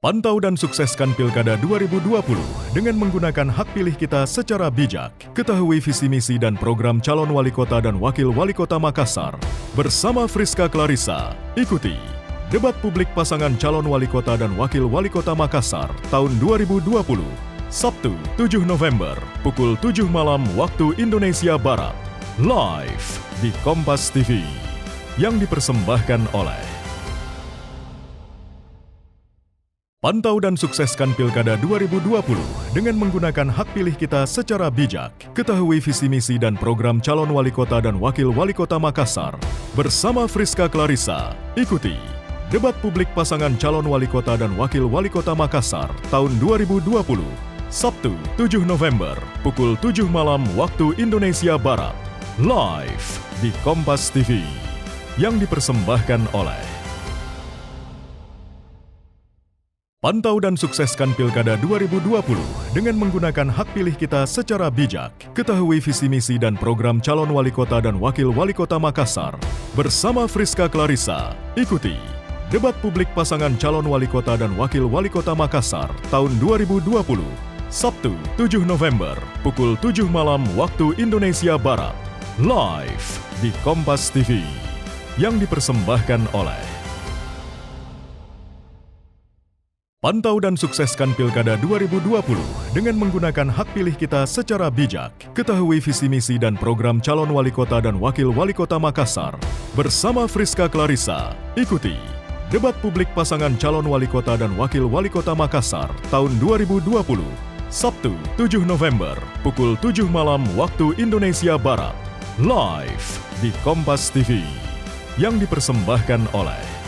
Pantau dan sukseskan Pilkada 2020 dengan menggunakan hak pilih kita secara bijak. Ketahui visi misi dan program calon wali kota dan wakil wali kota Makassar. Bersama Friska Clarissa, ikuti debat publik pasangan calon wali kota dan wakil wali kota Makassar tahun 2020. Sabtu 7 November, pukul 7 malam waktu Indonesia Barat. Live di Kompas TV. Yang dipersembahkan oleh Pantau dan sukseskan Pilkada 2020 dengan menggunakan hak pilih kita secara bijak. Ketahui visi misi dan program calon wali kota dan wakil wali kota Makassar. Bersama Friska Clarissa, ikuti debat publik pasangan calon wali kota dan wakil wali kota Makassar tahun 2020. Sabtu 7 November, pukul 7 malam waktu Indonesia Barat. Live di Kompas TV. Yang dipersembahkan oleh Pantau dan sukseskan Pilkada 2020 dengan menggunakan hak pilih kita secara bijak. Ketahui visi misi dan program calon wali kota dan wakil wali kota Makassar. Bersama Friska Clarissa, ikuti debat publik pasangan calon wali kota dan wakil wali kota Makassar tahun 2020. Sabtu 7 November, pukul 7 malam waktu Indonesia Barat. Live di Kompas TV. Yang dipersembahkan oleh Pantau dan sukseskan Pilkada 2020 dengan menggunakan hak pilih kita secara bijak. Ketahui visi misi dan program calon wali kota dan wakil wali kota Makassar. Bersama Friska Clarissa, ikuti debat publik pasangan calon wali kota dan wakil wali kota Makassar tahun 2020. Sabtu 7 November, pukul 7 malam waktu Indonesia Barat. Live di Kompas TV. Yang dipersembahkan oleh